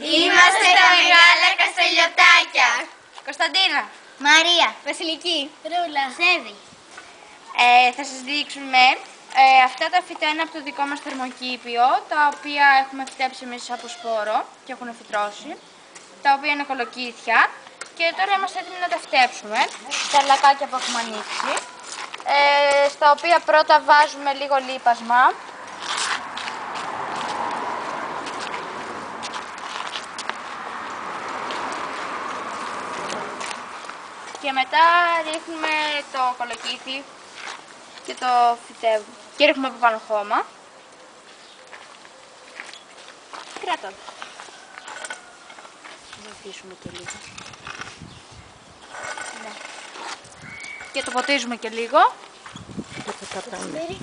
Είμαστε τα μεγάλα καστελιωτάκια. Κωνσταντίνα, Μαρία, Βασιλική, Ρούλα, Σέβη. θα σας δείξουμε αυτά τα φυτά είναι από το δικό μας θερμοκήπιο, τα οποία έχουμε φυτέψει εμείς από σπόρο και έχουν φυτρώσει, τα οποία είναι κολοκύθια και τώρα είμαστε έτοιμοι να τα φτέψουμε, τα λακάκια που έχουμε ανοίξει, στα οποία πρώτα βάζουμε λίγο λίπασμα. Και μετά ρίχνουμε το κολοκύθι και το φυτεύουμε. Και ρίχνουμε από πάνω χώμα. Κρατώ. Θα αφήσουμε και λίγο. Ναι. Και το ποτίζουμε και λίγο.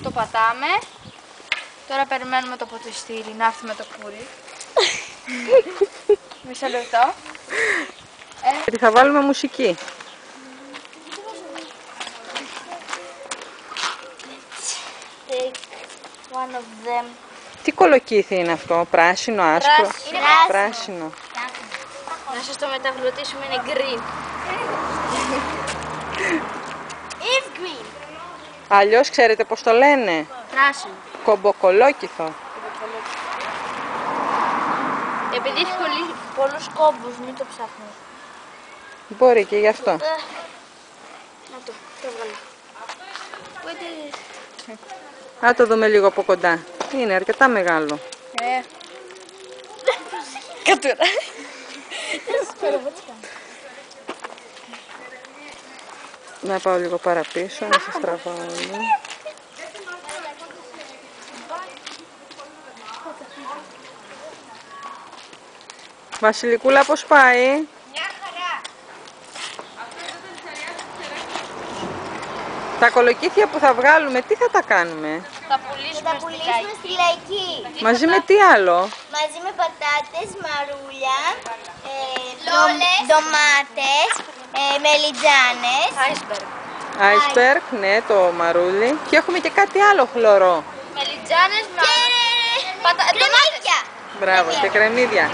Το πατάμε. Τώρα περιμένουμε το ποτιστήρι να έρθει με το κούρι. Μισό λεπτό. Γιατί θα βάλουμε μουσική. One of them. Τι κολοκύθι είναι αυτό, πράσινο, άσπρο? Πράσινο. Να σας το μεταγλωτήσουμε, είναι green. Is green. Αλλιώς ξέρετε πώς το λένε? Πράσινο. Κομποκολόκυθο. Επειδή έχει πολλούς κόμπους, μην το ψάχνεις. Μπορεί και γι' αυτό. Να το έβγαλα. Να το δούμε λίγο από κοντά. Είναι αρκετά μεγάλο. Κατούρα. Να πάω λίγο παραπίσω, να σας τραβάω όλοι. Βασιλικούλα, πώς πάει? Μια χαρά. Τα κολοκύθια που θα βγάλουμε, τι θα τα κάνουμε? Θα πουλήσουμε στη λαϊκή. Μαζί με τι άλλο? Μαζί με πατάτες, μαρούλια, ντομάτες, μελιτζάνες. Iceberg. Iceberg, ναι, το μαρούλι. Και έχουμε και κάτι άλλο χλωρό. Μελιτζάνες με Κρεμμύδια. Μπράβο, και κρεμμύδια.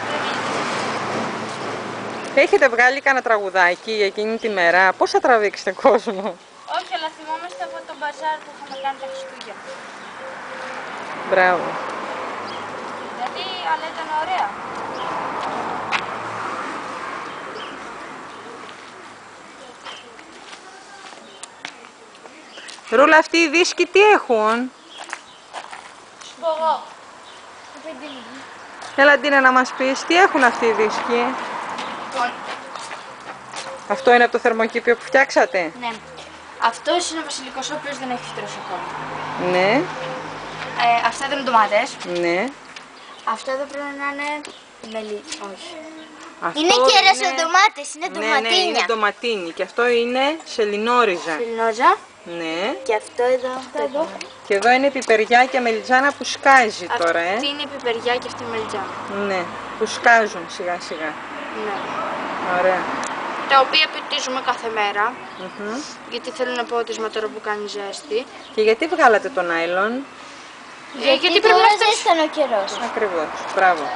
Έχετε βγάλει κανένα τραγουδάκι για εκείνη τη μέρα? Πώς θα τραβήξετε κόσμο? Όχι, αλλά θυμόμαστε από τον μπαζάρ που είχαμε κάνει τα Χριστούγεννα. Μπράβο. Γιατί, αλλά ήταν ωραία. Ρούλα, αυτοί οι δίσκοι τι έχουν? Σου πω εγώ. Έλα, Ντίνα, να μας πεις τι έχουν αυτοί οι δίσκοι. Αυτό είναι από το θερμοκήπιο που φτιάξατε? Ναι. Αυτός είναι ο βασιλικός, ο οποίος δεν έχει φυτρώσει ακόμα. Ναι. Αυτά εδώ είναι ντομάτες. Ναι. Αυτά εδώ πρέπει να είναι όχι. Αυτό Είναι κερασοδομάτες, είναι Ναι, είναι ντοματίνια. ντοματίνι. Και αυτό είναι σελινόριζα. Σελινόζα. Ναι. Και αυτό εδώ. Και εδώ είναι πιπεριά και μελιτζάνα που σκάζει τώρα, Αυτή είναι η πιπεριά και αυτή η μελιτζάνα. Ναι, που σκάζουν σιγά σιγά. Ναι. Ωραία. Τα οποία πετύζουμε κάθε μέρα. Γιατί θέλω να ποτίσμα τώρα που κάνει ζέστη. Και γιατί βγάλατε το νάιλον? Γιατί πρέπει να φτιάξουμε. Ήταν ο καιρός. Ακριβώς. Μπράβο.